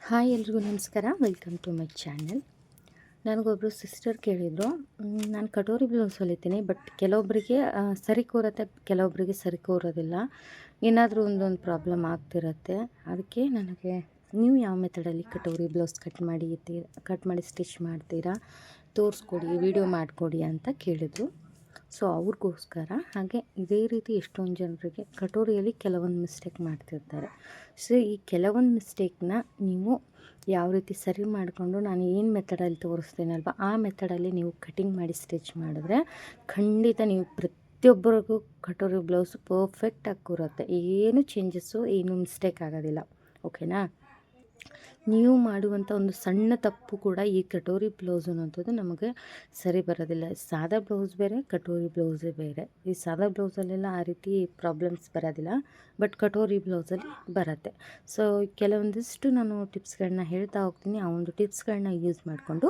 Hi ಎಲ್ರಿಗೂ ನಮಸ್ಕಾರ. Welcome to my channel. ನನಗೊಬ್ಬರು ಸಿಸ್ಟರ್ ಕೇಳಿದರು, ನಾನು ಕಟೋರಿ ಬ್ಲೌಸ್ ಹೊಲಿತೀನಿ, ಬಟ್ ಕೆಲವೊಬ್ಬರಿಗೆ ಸರಿ ಕೂರುತ್ತೆ, ಕೆಲವೊಬ್ಬರಿಗೆ ಸರಿ ಕೂರೋದಿಲ್ಲ. ಏನಾದರೂ ಒಂದೊಂದು ಪ್ರಾಬ್ಲಮ್ ಆಗ್ತಿರುತ್ತೆ. ಅದಕ್ಕೆ ನನಗೆ ನೀವು ಯಾವ ಮೆಥಡಲ್ಲಿ ಕಟೋರಿ ಬ್ಲೌಸ್ ಕಟ್ ಮಾಡಿ ಸ್ಟಿಚ್ ಮಾಡ್ತೀರಾ, ತೋರಿಸ್ಕೊಡಿ, ವಿಡಿಯೋ ಮಾಡಿಕೊಡಿ ಅಂತ ಕೇಳಿದರು. ಸೊ ಅವ್ರಿಗೋಸ್ಕರ ಹಾಗೆ ಇದೇ ರೀತಿ ಎಷ್ಟೊಂದು ಜನರಿಗೆ ಕಟೋರಿಯಲ್ಲಿ ಕೆಲವೊಂದು ಮಿಸ್ಟೇಕ್ ಮಾಡ್ತಿರ್ತಾರೆ. ಸೊ ಈ ಕೆಲವೊಂದು ಮಿಸ್ಟೇಕ್ನ ನೀವು ಯಾವ ರೀತಿ ಸರಿ ಮಾಡಿಕೊಂಡು ನಾನು ಏನು ಮೆಥಡಲ್ಲಿ ತೋರಿಸ್ತೀನಲ್ವ ಆ ಮೆಥಡಲ್ಲಿ ನೀವು ಕಟಿಂಗ್ ಮಾಡಿ ಸ್ಟಿಚ್ ಮಾಡಿದ್ರೆ ಖಂಡಿತ ನೀವು ಪ್ರತಿಯೊಬ್ಬರಿಗೂ ಕಟೋರಿ ಬ್ಲೌಸು ಪರ್ಫೆಕ್ಟಾಗಿ ಕೂರುತ್ತೆ. ಏನು ಚೇಂಜಸ್ಸು, ಏನು ಮಿಸ್ಟೇಕ್ ಆಗೋದಿಲ್ಲ. ಓಕೆನಾ? ನೀವು ಮಾಡುವಂಥ ಒಂದು ಸಣ್ಣ ತಪ್ಪು ಕೂಡ ಈ ಕಟೋರಿ ಬ್ಲೌಸ್ ಅನ್ನೋಂಥದ್ದು ನಮಗೆ ಸರಿ ಬರೋದಿಲ್ಲ. ಸಾದಾ ಬ್ಲೌಸ್ ಬೇರೆ, ಕಟೋರಿ ಬ್ಲೌಸೇ ಬೇರೆ. ಈ ಸಾದಾ ಬ್ಲೌಸಲ್ಲೆಲ್ಲ ಆ ರೀತಿ ಪ್ರಾಬ್ಲಮ್ಸ್ ಬರೋದಿಲ್ಲ, ಬಟ್ ಕಟೋರಿ ಬ್ಲೌಸಲ್ಲಿ ಬರುತ್ತೆ. ಸೊ ಕೆಲವೊಂದಿಷ್ಟು ನಾನು ಟಿಪ್ಸ್ಗಳನ್ನ ಹೇಳ್ತಾ ಹೋಗ್ತೀನಿ. ಆ ಒಂದು ಟಿಪ್ಸ್ಗಳನ್ನ ಯೂಸ್ ಮಾಡಿಕೊಂಡು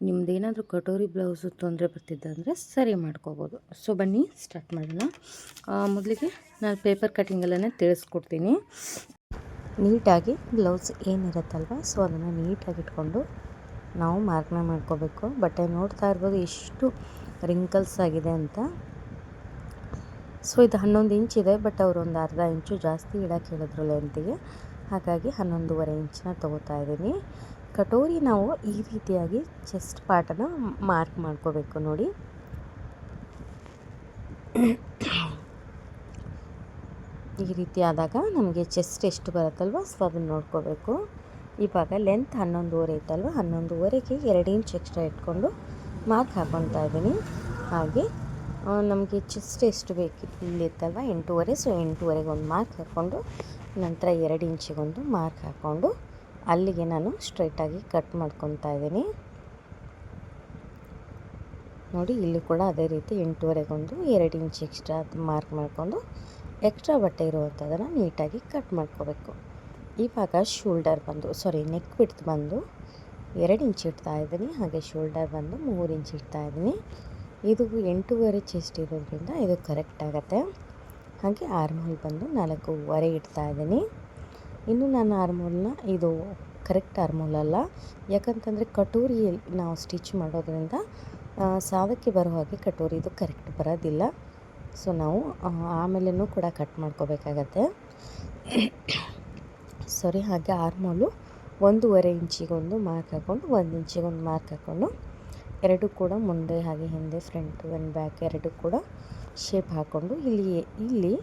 ನಿಮ್ಮದೇನಾದರೂ ಕಟೋರಿ ಬ್ಲೌಸು ತೊಂದರೆ ಬರ್ತಿದ್ದಂದರೆ ಸರಿ ಮಾಡ್ಕೋಬೋದು. ಸೊ ಬನ್ನಿ ಸ್ಟಾರ್ಟ್ ಮಾಡೋಣ. ಮೊದಲಿಗೆ ನಾನು ಪೇಪರ್ ಕಟ್ಟಿಂಗಲ್ಲೇ ತಿಳಿಸ್ಕೊಡ್ತೀನಿ. ನೀಟಾಗಿ ಬ್ಲೌಸ್ ಏನಿರುತ್ತಲ್ವ, ಸೊ ಅದನ್ನು ನೀಟಾಗಿ ಇಟ್ಕೊಂಡು ನಾವು ಮಾರ್ಕ್ನ ಮಾಡ್ಕೋಬೇಕು. ಬಟ್ಟೆ ನೋಡ್ತಾ ಇರ್ಬೋದು ಎಷ್ಟು ರಿಂಕಲ್ಸ್ ಆಗಿದೆ ಅಂತ. ಸೊ ಇದು 11 ಇಂಚ್ ಇದೆ, ಬಟ್ ಅವರು ಒಂದು ಅರ್ಧ ಇಂಚು ಜಾಸ್ತಿ ಇಡಕ್ಕೆ ಹೇಳಿದ್ರು ಲೆಂತಿಗೆ, ಹಾಗಾಗಿ 11.5 ಇಂಚನ್ನ ತೊಗೋತಾ ಇದ್ದೀನಿ. ಕಟೋರಿ ನಾವು ಈ ರೀತಿಯಾಗಿ ಚೆಸ್ಟ್ ಪಾರ್ಟನ್ನು ಮಾರ್ಕ್ ಮಾಡ್ಕೋಬೇಕು. ನೋಡಿ, ಈ ರೀತಿ ಆದಾಗ ನಮಗೆ ಚೆಸ್ಟ್ ಎಷ್ಟು ಬರುತ್ತಲ್ವ, ಸೊ ಅದನ್ನು ನೋಡ್ಕೋಬೇಕು. ಇವಾಗ ಲೆಂತ್ 11.5 ಇತ್ತಲ್ವ, 11.5ಗೆ 2 ಇಂಚ್ ಎಕ್ಸ್ಟ್ರಾ ಇಟ್ಕೊಂಡು ಮಾರ್ಕ್ ಹಾಕ್ಕೊತಾ ಇದ್ದೀನಿ. ಹಾಗೆ ನಮಗೆ ಚೆಸ್ಟ್ ಎಷ್ಟು ಬೇಕಿತ್ತು ಇಲ್ಲಿತ್ತಲ್ವ 8.5, ಸೊ 8.5ಗೆ ಒಂದು ಮಾರ್ಕ್ ಹಾಕ್ಕೊಂಡು ನಂತರ 2 ಇಂಚಿಗೊಂದು ಮಾರ್ಕ್ ಹಾಕ್ಕೊಂಡು ಅಲ್ಲಿಗೆ ನಾನು ಸ್ಟ್ರೈಟಾಗಿ ಕಟ್ ಮಾಡ್ಕೊತಾ ಇದ್ದೀನಿ. ನೋಡಿ, ಇಲ್ಲಿ ಕೂಡ ಅದೇ ರೀತಿ 8.5ಗೊಂದು 2 ಇಂಚ್ ಎಕ್ಸ್ಟ್ರಾ ಮಾರ್ಕ್ ಮಾಡಿಕೊಂಡು ಎಕ್ಸ್ಟ್ರಾ ಬಟ್ಟೆ ಇರುವಂಥದ್ದನ್ನು ನೀಟಾಗಿ ಕಟ್ ಮಾಡ್ಕೋಬೇಕು. ಇವಾಗ ನೆಕ್ ಬಿಡ್ತು ಬಂದು 2 ಇಂಚ್ ಇಡ್ತಾ ಇದ್ದೀನಿ. ಹಾಗೆ ಶೋಲ್ಡರ್ ಬಂದು 3 ಇಂಚ್ ಇಡ್ತಾ ಇದ್ದೀನಿ. ಇದು 8.5 ಚೆಸ್ಟ್ ಇರೋದ್ರಿಂದ ಇದು ಕರೆಕ್ಟ್ ಆಗುತ್ತೆ. ಹಾಗೆ ಆರ್ಮೋಲ್ ಬಂದು 4.5 ಇಡ್ತಾ ಇದ್ದೀನಿ. ಇನ್ನು ನಾನು ಆರ್ಮೋಲ್ನ ಇದು ಕರೆಕ್ಟ್ ಆರ್ಮೋಲ್ ಅಲ್ಲ, ಯಾಕಂತಂದರೆ ಕಟೋರಿಯಲ್ಲಿ ನಾವು ಸ್ಟಿಚ್ ಮಾಡೋದ್ರಿಂದ ಸಾದಕ್ಕೆ ಬರೋ ಹಾಗೆ ಕಟೋರಿದು ಕರೆಕ್ಟ್ ಬರೋದಿಲ್ಲ. ಸೊ ನಾವು ಆಮೇಲೆನೂ ಕೂಡ ಕಟ್ ಮಾಡ್ಕೋಬೇಕಾಗತ್ತೆ. ಹಾಗೆ ಆರ್ಮೋಲು 1.5 ಇಂಚಿಗೊಂದು ಮಾರ್ಕ್ ಹಾಕ್ಕೊಂಡು 1 ಇಂಚಿಗೊಂದು ಮಾರ್ಕ್ ಹಾಕ್ಕೊಂಡು ಎರಡು ಕೂಡ ಮುಂದೆ ಹಾಗೆ ಹಿಂದೆ ಫ್ರಂಟ್ ಆ್ಯಂಡ್ ಬ್ಯಾಕ್ ಎರಡು ಕೂಡ ಶೇಪ್ ಹಾಕ್ಕೊಂಡು ಇಲ್ಲಿ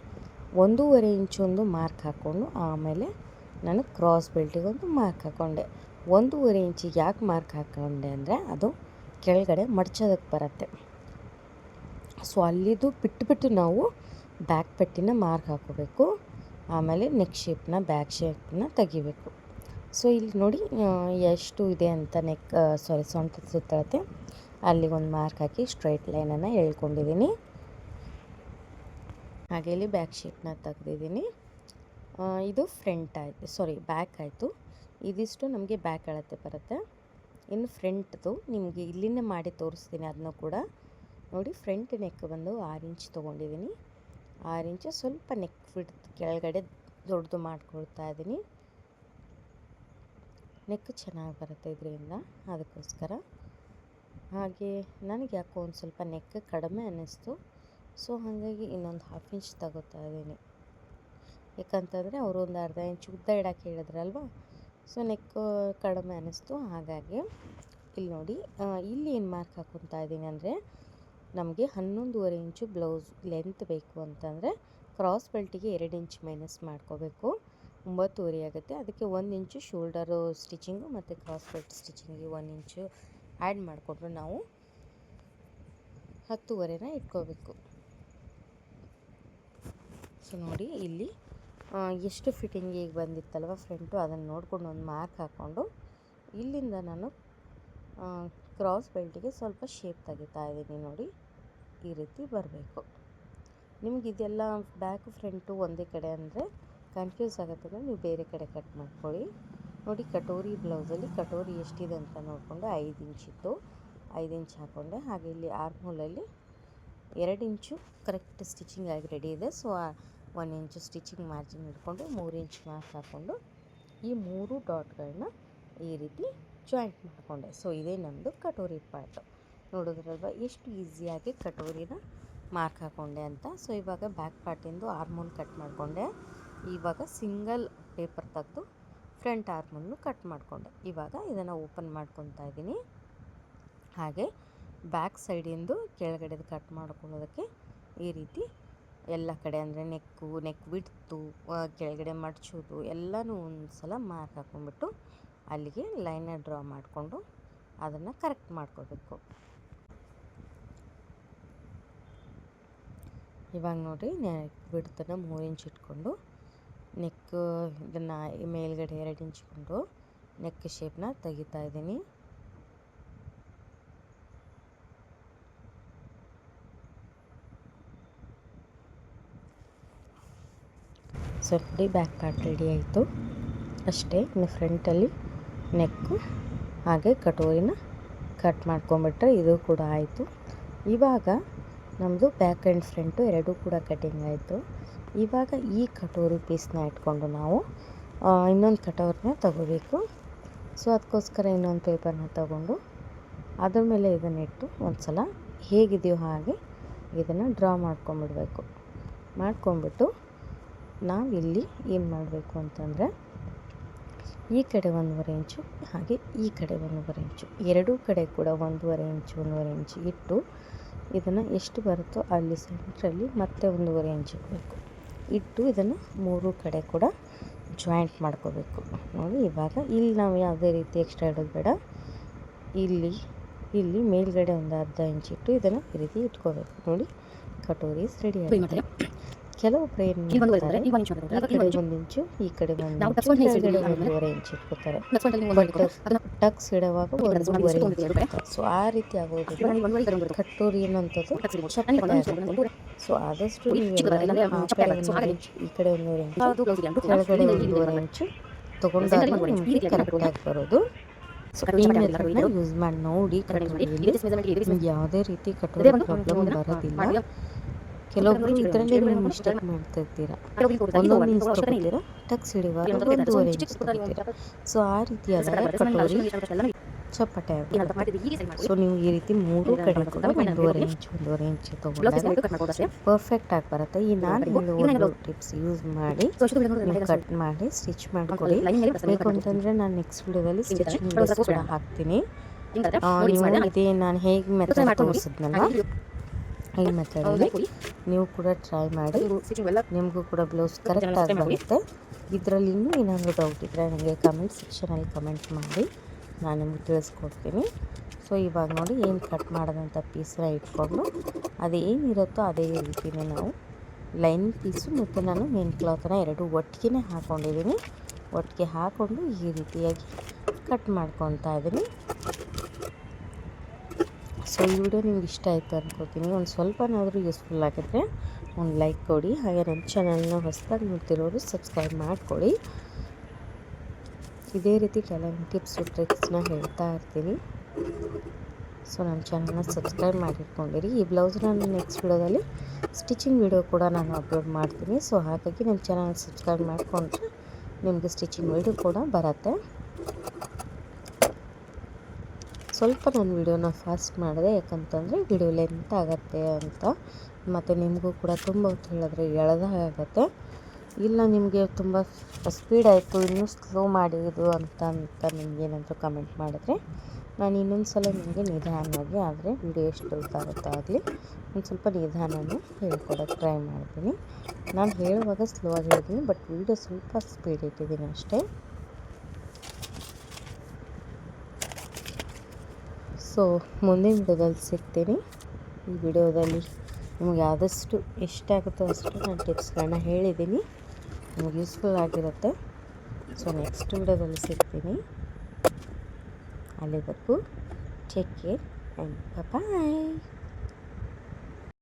1.5 ಇಂಚೊಂದು ಮಾರ್ಕ್ ಹಾಕ್ಕೊಂಡು ಆಮೇಲೆ ನಾನು ಕ್ರಾಸ್ ಬೆಲ್ಟಿಗೊಂದು ಮಾರ್ಕ್ ಹಾಕ್ಕೊಂಡೆ. 1.5 ಇಂಚಿಗೆ ಯಾಕೆ ಮಾರ್ಕ್ ಹಾಕ್ಕೊಂಡೆ ಅಂದರೆ ಅದು ಕೆಳಗಡೆ ಮಡ್ಚೋದಕ್ಕೆ ಬರುತ್ತೆ. ಸೊ ಅಲ್ಲಿದು ಬಿಟ್ಟು ನಾವು ಬ್ಯಾಕ್ ಪಟ್ಟಿನ ಮಾರ್ಕ್ ಹಾಕೋಬೇಕು. ಆಮೇಲೆ ಬ್ಯಾಕ್ ಶೇಪ್ನ ತೆಗಿಬೇಕು. ಸೊ ಇಲ್ಲಿ ನೋಡಿ ಎಷ್ಟು ಇದೆ ಅಂತ ಸೊಂಟದ ಸುತ್ತಳತೆ ಅಲ್ಲಿಗೊಂದು ಮಾರ್ಕ್ ಹಾಕಿ ಸ್ಟ್ರೈಟ್ ಲೈನನ್ನು ಎಳ್ಕೊಂಡಿದ್ದೀನಿ. ಹಾಗೆ ಇಲ್ಲಿ ಬ್ಯಾಕ್ ಶೇಪ್ನ ತೆಗೆದಿದ್ದೀನಿ. ಇದು ಬ್ಯಾಕ್ ಆಯಿತು. ಇದಿಷ್ಟು ನಮಗೆ ಬ್ಯಾಕ್ ಅಳತೆ ಬರುತ್ತೆ. ಇನ್ನು ಫ್ರಂಟ್ದು ನಿಮಗೆ ಇಲ್ಲಿಂದ ಮಾಡಿ ತೋರಿಸ್ತೀನಿ. ಅದನ್ನು ಕೂಡ ನೋಡಿ, ಫ್ರಂಟ್ ನೆಕ್ ಬಂದು 6 ಇಂಚ್ ತೊಗೊಂಡಿದ್ದೀನಿ. 6 ಇಂಚು ಸ್ವಲ್ಪ ನೆಕ್ ಫಿಟ್ ಕೆಳಗಡೆ ದೊಡ್ಡದು ಮಾಡ್ಕೊಳ್ತಾ ಇದ್ದೀನಿ. ನೆಕ್ ಚೆನ್ನಾಗಿ ಬರುತ್ತೆ ಇದರಿಂದ, ಅದಕ್ಕೋಸ್ಕರ. ಹಾಗೆ ನನಗೆ ಯಾಕೋ ಒಂದು ಸ್ವಲ್ಪ ನೆಕ್ ಕಡಿಮೆ ಅನ್ನಿಸ್ತು. ಸೊ ಹಾಗಾಗಿ ಇನ್ನೊಂದು 1/2 ಇಂಚ್ ತಗೋತಾ ಇದ್ದೀನಿ. ಯಾಕಂತಂದರೆ ಅವರು ಒಂದು ಅರ್ಧ ಇಂಚ್ ಉದ್ದ ಇಡಕ್ಕೆ ಹೇಳಿದ್ರಲ್ವ, ಸೊ ನೆಕ್ ಕಡಿಮೆ ಅನ್ನಿಸ್ತು. ಹಾಗಾಗಿ ಇಲ್ಲಿ ನೋಡಿ, ಇಲ್ಲಿ ಏನು ಮಾರ್ಕ್ ಹಾಕ್ಕೊತಾ ಇದ್ದೀನಿ ಅಂದರೆ ನಮಗೆ 11.5 ಇಂಚು ಬ್ಲೌಸ್ ಲೆಂತ್ ಬೇಕು ಅಂತಂದರೆ ಕ್ರಾಸ್ ಬೆಲ್ಟಿಗೆ 2 ಇಂಚ್ ಮೈನಸ್ ಮಾಡ್ಕೋಬೇಕು. 9.5 ಆಗುತ್ತೆ. ಅದಕ್ಕೆ 1 ಇಂಚು ಶೋಲ್ಡರು ಸ್ಟಿಚಿಂಗು ಮತ್ತು ಕ್ರಾಸ್ ಬೆಲ್ಟ್ ಸ್ಟಿಚಿಂಗಿಗೆ 1 ಇಂಚು ಆ್ಯಡ್ ಮಾಡಿಕೊಂಡ್ರೆ ನಾವು 10.5ನ ಇಟ್ಕೋಬೇಕು. ಸೊ ನೋಡಿ, ಇಲ್ಲಿ ಎಷ್ಟು ಫಿಟ್ಟಿಂಗಿಗೆ ಬಂದಿತ್ತಲ್ವ ಫ್ರಂಟು, ಅದನ್ನು ನೋಡಿಕೊಂಡು ಒಂದು ಮಾರ್ಕ್ ಹಾಕ್ಕೊಂಡು ಇಲ್ಲಿಂದ ನಾನು ಕ್ರಾಸ್ ಬೆಲ್ಟಿಗೆ ಸ್ವಲ್ಪ ಶೇಪ್ ತೆಗಿತಾ ಇದ್ದೀನಿ. ನೋಡಿ, ಈ ರೀತಿ ಬರಬೇಕು. ನಿಮ್ಗೆ ಇದೆಲ್ಲ ಬ್ಯಾಕು ಫ್ರಂಟು ಒಂದೇ ಕಡೆ ಅಂದರೆ ಕನ್ಫ್ಯೂಸ್ ಆಗುತ್ತೆ ಅಂದರೆ ನೀವು ಬೇರೆ ಕಡೆ ಕಟ್ ಮಾಡ್ಕೊಳ್ಳಿ. ನೋಡಿ, ಕಟೋರಿ ಬ್ಲೌಸಲ್ಲಿ ಕಟೋರಿ ಎಷ್ಟಿದೆ ಅಂತ ನೋಡಿಕೊಂಡು 5 ಇಂಚಿತ್ತು, 5 ಇಂಚ್ ಹಾಕ್ಕೊಂಡೆ. ಹಾಗೆ ಇಲ್ಲಿ ಆರ್ಮೋಲಲ್ಲಿ 2 ಇಂಚು ಕರೆಕ್ಟ್ ಸ್ಟಿಚಿಂಗ್ ಆಗಿ ರೆಡಿ ಇದೆ. ಸೊ 1 ಇಂಚು ಸ್ಟಿಚಿಂಗ್ ಮಾರ್ಜಿನ್ ಇಟ್ಕೊಂಡು 3 ಇಂಚ್ ಮಾರ್ಕ್ ಹಾಕ್ಕೊಂಡು ಈ 3 ಡಾಟ್ಗಳನ್ನ ಈ ರೀತಿ ಜಾಯಿಂಟ್ ಮಾಡಿಕೊಂಡೆ. ಸೊ ಇದೇ ನಮ್ಮದು ಕಟೋರಿ ಪಾರ್ಟು. ನೋಡಿದ್ರಲ್ವ ಎಷ್ಟು ಈಸಿಯಾಗಿ ಕಟೋರಿನ ಮಾರ್ಕ್ ಹಾಕ್ಕೊಂಡೆ ಅಂತ. ಸೊ ಇವಾಗ ಬ್ಯಾಕ್ ಪಾರ್ಟಿಂದು ಆರ್ಮೋಲ್ ಕಟ್ ಮಾಡಿಕೊಂಡೆ. ಇವಾಗ ಸಿಂಗಲ್ ಪೇಪರ್ ತೆಗೆದು ಫ್ರಂಟ್ ಆರ್ಮನ್ನು ಕಟ್ ಮಾಡಿಕೊಂಡೆ. ಇವಾಗ ಇದನ್ನು ಓಪನ್ ಮಾಡ್ಕೊತಾ ಇದ್ದೀನಿ. ಹಾಗೆ ಬ್ಯಾಕ್ ಸೈಡಿಂದು ಕೆಳಗಡೆದು ಕಟ್ ಮಾಡ್ಕೊಳ್ಳೋದಕ್ಕೆ ಈ ರೀತಿ ಎಲ್ಲ ಕಡೆ ಅಂದರೆ ನೆಕ್ ಬಿಡ್ತು ಕೆಳಗಡೆ ಮಡ್ಚೋದು ಎಲ್ಲನೂ ಒಂದು ಸಲ ಮಾರ್ಕ್ ಹಾಕ್ಕೊಂಡ್ಬಿಟ್ಟು ಅಲ್ಲಿಗೆ ಲೈನ ಡ್ರಾ ಮಾಡಿಕೊಂಡು ಅದನ್ನು ಕರೆಕ್ಟ್ ಮಾಡ್ಕೋಬೇಕು. ಇವಾಗ ನೋಡಿ ನೆಕ್ ಬಿಡ್ತನ 3 ಇಂಚ್ ಇಟ್ಕೊಂಡು ನೆಕ್ ಇದನ್ನು ಮೇಲ್ಗಡೆ 2 ಇಂಚ್ ಇಟ್ಕೊಂಡು ನೆಕ್ ಶೇಪ್ನ ತೆಗಿತಾ ಇದ್ದೀನಿ. ಸೊ ನೋಡಿ ಬ್ಯಾಕ್ ಪಾರ್ಟ್ ರೆಡಿ ಆಯಿತು. ಅಷ್ಟೇ ಇನ್ನು ಫ್ರಂಟಲ್ಲಿ ನೆಕ್ಕು ಹಾಗೆ ಕಟೋರಿನ ಕಟ್ ಮಾಡ್ಕೊಂಬಿಟ್ರೆ ಇದು ಕೂಡ ಆಯಿತು. ಇವಾಗ ನಮ್ಮದು ಬ್ಯಾಕ್ ಆ್ಯಂಡ್ ಫ್ರಂಟು ಎರಡೂ ಕೂಡ ಕಟಿಂಗ್ ಆಯಿತು. ಇವಾಗ ಈ ಕಟೋರಿ ಪೀಸ್ನ ಇಟ್ಕೊಂಡು ನಾವು ಇನ್ನೊಂದು ಕಟೋರಿನ ತಗೋಬೇಕು. ಸೊ ಅದಕ್ಕೋಸ್ಕರ ಇನ್ನೊಂದು ಪೇಪರ್ನ ತಗೊಂಡು ಅದ್ರ ಮೇಲೆ ಇದನ್ನು ಇಟ್ಟು ಒಂದು ಸಲ ಹೇಗಿದೆಯೋ ಹಾಗೆ ಇದನ್ನು ಡ್ರಾ ಮಾಡ್ಕೊಂಬಿಡಬೇಕು. ಮಾಡ್ಕೊಂಬಿಟ್ಟು ನಾವಿಲ್ಲಿ ಏನು ಮಾಡಬೇಕು ಅಂತಂದರೆ ಈ ಕಡೆ 1.5 ಇಂಚು ಹಾಗೆ ಈ ಕಡೆ 1.5 ಇಂಚು ಎರಡೂ ಕಡೆ ಕೂಡ 1.5 ಇಂಚು ಇಟ್ಟು ಇದನ್ನು ಎಷ್ಟು ಬರುತ್ತೋ ಅಲ್ಲಿ ಸೆಂಟ್ರಲ್ಲಿ ಮತ್ತೆ 1.5 ಇಂಚ್ ಇಡಬೇಕು. ಇಟ್ಟು ಇದನ್ನು 3 ಕಡೆ ಕೂಡ ಜಾಯಿಂಟ್ ಮಾಡ್ಕೋಬೇಕು. ನೋಡಿ ಇವಾಗ ಇಲ್ಲಿ ನಾವು ಯಾವುದೇ ರೀತಿ ಎಕ್ಸ್ಟ್ರಾ ಇಡೋದು ಬೇಡ. ಇಲ್ಲಿ ಮೇಲ್ಗಡೆ ಒಂದು ಅರ್ಧ ಇಂಚ್ ಇಟ್ಟು ಇದನ್ನು ಈ ರೀತಿ ಇಟ್ಕೋಬೇಕು. ನೋಡಿ ಕಟೋರೀಸ್ ರೆಡಿ ಆಗುತ್ತೆ. ಕೆಲವೊಬ್ಬರು ಏನು ಮಾಡ್ತಾರೆ ಈ ಕಡೆ 1 ಇಂಚು ಈ ಕಡೆ 1.5 ಇಂಚ್ ಇಟ್ಕೋತಾರೆ. ಟಕ್ಸ್ ಇಡುವಾಗ 1.5 ಇಂಚ್. ಸೊ ಆ ರೀತಿ ಆಗೋದ್ರಿಂದ ಕಟೋರಿ ಏನಂತದ್ದು ಚಪ್ಪಟೆ ಆಗುತ್ತೆ. ಸೊ ಆದಷ್ಟು ನೀವೆಲ್ಲ ಈ ಕಡೆ 1.5 ಇಂಚು ಕೆಳಗಡೆ 1.5 ಇಂಚು ತೊಗೊಂಡಾಗ ನಿಮಗೆ ಕರೆಕ್ಟಾಗಿ ಬರೋದು. ಸೊ ಈ ಮೆಥಡ್ನ ಯೂಸ್ ಮಾಡಿ ನೋಡಿ. ಕಟೋರಿಯಲ್ಲಿ ಯಾವುದೇ ರೀತಿ ಕಟೋರಿ ಪ್ರಾಬ್ಲಮ್ ಬರೋದಿಲ್ಲ. ಕೆಲವೊಬ್ಬರು ಇದರಲ್ಲಿ ನೀವು ಮಿಸ್ಟೇಕ್ ಮಾಡ್ತಾ ಇರ್ತೀರಾ. 1 ಇಂಚ್ ತೊಗೊತೀರಾ, ಟಕ್ಸ್ ಹಿಡಿಯುವಾಗ 1.5 ಇಂಚ್ ತೊಗೊತೀರಾ. ಸೊ ಆ ರೀತಿಯಾದಾಗ ಕಟೋರಿ ಚಪ್ಪಟೆ ಆಗುತ್ತೆ. ಸೊ ನೀವು ಈ ರೀತಿ 3 ಕಡೆ ಕೂಡ 1.5 ಇಂಚ್ ತೊಗೊಂಡಾಗ ಪರ್ಫೆಕ್ಟ್ ಆಗಿ ಬರುತ್ತೆ. ಈ ನಾನು ಹೇಳುವ ಟಿಪ್ಸ್ ಯೂಸ್ ಮಾಡಿ ನೀವು ಕಟ್ ಮಾಡಿ ಸ್ಟಿಚ್ ಮಾಡ್ಕೊಳ್ಳಿ. ಬೇಕು ಅಂತಂದರೆ ನಾನು ನೆಕ್ಸ್ಟ್ ವಿಡಿಯೋದಲ್ಲಿ ಸ್ಟಿಚಿಂಗ್ ವಿಡಿಯೋಸ್ ಕೂಡ ಹಾಕ್ತೀನಿ. ನೀವು ಇದೇ ನಾನು ಹೇಗೆ ಮೆಥಡ್ ತೋರಿಸಿದ್ನಲ್ಲ ಈ ಮೆಥಡಲ್ಲಿ ನೀವು ಕೂಡ ಟ್ರೈ ಮಾಡಿ. ನಿಮಗೂ ಕೂಡ ಬ್ಲೌಸ್ ಕರೆಕ್ಟಾಗಿ ಬರುತ್ತೆ. ಇದರಲ್ಲಿ ಇನ್ನೂ ಏನಾದರೂ ಡೌಟ್ ಇದ್ದರೆ ನನಗೆ ಕಮೆಂಟ್ ಸೆಕ್ಷನಲ್ಲಿ ಕಮೆಂಟ್ ಮಾಡಿ, ನಾನು ನಿಮ್ಗೆ ತಿಳಿಸ್ಕೊಡ್ತೀನಿ. ಸೊ ಇವಾಗ ನೋಡಿ ಏನು ಕಟ್ ಮಾಡೋದಂಥ ಪೀಸ್ನ ಇಟ್ಕೊಂಡು ಅದು ಏನಿರುತ್ತೋ ಅದೇ ರೀತಿಯೇ ನಾವು ಲೈನಿಂಗ್ ಪೀಸು ಮತ್ತು ನಾನು ಮೇನ್ ಕ್ಲಾತನ್ನ ಎರಡೂ ಒಟ್ಟಿಗೆ ಹಾಕ್ಕೊಂಡಿದ್ದೀನಿ. ಒಟ್ಟಿಗೆ ಹಾಕ್ಕೊಂಡು ಈ ರೀತಿಯಾಗಿ ಕಟ್ ಮಾಡ್ಕೊತಾ ಇದ್ದೀನಿ. ಸೊ ಈ ವಿಡಿಯೋ ನಿಮ್ಗೆ ಇಷ್ಟ ಆಯಿತು ಅಂದ್ಕೋತೀನಿ. ಒಂದು ಸ್ವಲ್ಪನಾದರೂ ಯೂಸ್ಫುಲ್ ಆಗಿದ್ರೆ ಒಂದು ಲೈಕ್ ಕೊಡಿ. ಹಾಗೆ ನನ್ನ ಚಾನಲ್ನ ಹೊಸದಾಗಿ ನೋಡ್ತಿರೋರು ಸಬ್ಸ್ಕ್ರೈಬ್ ಮಾಡಿಕೊಡಿ. ಇದೇ ರೀತಿ ಕೆಲವೊಂದು ಟಿಪ್ಸು ಟ್ರಿಕ್ಸ್ನ ಹೇಳ್ತಾ ಇರ್ತೀನಿ. ಸೊ ನನ್ನ ಚಾನಲ್ನ ಸಬ್ಸ್ಕ್ರೈಬ್ ಮಾಡಿಟ್ಕೊಂಡಿರಿ. ಈ ಬ್ಲೌಸ್ನ ನಾನು ನೆಕ್ಸ್ಟ್ ವಿಡಿಯೋದಲ್ಲಿ ಸ್ಟಿಚಿಂಗ್ ವಿಡಿಯೋ ಕೂಡ ನಾನು ಅಪ್ಲೋಡ್ ಮಾಡ್ತೀನಿ. ಸೊ ಹಾಗಾಗಿ ನನ್ನ ಚಾನಲ್ ಸಬ್ಸ್ಕ್ರೈಬ್ ಮಾಡಿಕೊಂಡ್ರೆ ನಿಮಗೆ ಸ್ಟಿಚಿಂಗ್ ವಿಡಿಯೋ ಕೂಡ ಬರುತ್ತೆ. ಸ್ವಲ್ಪ ನಾನು ವಿಡಿಯೋನ ಫಾಸ್ಟ್ ಮಾಡಿದೆ, ಯಾಕಂತಂದರೆ ವಿಡಿಯೋ ಲೆಂತ್ ಆಗುತ್ತೆ ಅಂತ. ಮತ್ತು ನಿಮಗೂ ಕೂಡ ತುಂಬ ಹೊತ್ತು ಹೇಳಿದ್ರೆ ಎಳೆದಾಗುತ್ತೆ. ಇಲ್ಲ ನಿಮಗೆ ತುಂಬ ಸ್ಪೀಡ್ ಆಯಿತು ಇನ್ನೂ ಸ್ಲೋ ಮಾಡಿ ಇದು ಅಂತ ನಿಮಗೇನಾದರೂ ಕಮೆಂಟ್ ಮಾಡಿದ್ರೆ ನಾನು ಇನ್ನೊಂದು ಸಲ ನಿಮಗೆ ನಿಧಾನವಾಗಿ ಆದರೆ ವಿಡಿಯೋ ಎಷ್ಟು ಗೊತ್ತಾಗುತ್ತೋ ಆಗಲಿ ಒಂದು ಸ್ವಲ್ಪ ನಿಧಾನನೂ ಹೇಳ್ಕೊಡೋಕ್ಕೆ ಟ್ರೈ ಮಾಡ್ತೀನಿ. ನಾನು ಹೇಳುವಾಗ ಸ್ಲೋ ಆಗಿ ಹೇಳಿದ್ದೀನಿ, ಬಟ್ ವಿಡಿಯೋ ಸ್ವಲ್ಪ ಸ್ಪೀಡ್ ಇಟ್ಟಿದ್ದೀನಿ ಅಷ್ಟೇ. ಸೊ ಮುಂದಿನ ವಿಡಿಯೋದಲ್ಲಿ ಸಿಗ್ತೀನಿ. ಈ ವಿಡಿಯೋದಲ್ಲಿ ನಿಮಗೆ ಆದಷ್ಟು ಎಷ್ಟಾಗುತ್ತೋ ಅಷ್ಟು ನಾನು ಟಿಪ್ಸ್ಗಳನ್ನ ಹೇಳಿದ್ದೀನಿ, ನಿಮಗೆ ಯೂಸ್ಫುಲ್ ಆಗಿರುತ್ತೆ. ಸೊ ನೆಕ್ಸ್ಟ್ ವಿಡಿಯೋದಲ್ಲಿ ಸಿಗ್ತೀನಿ. ಅಲ್ಲಿವರೆಗೂ ಟೇಕ್ ಕೇರ್ ಆ್ಯಂಡ್ ಬಾಯ್.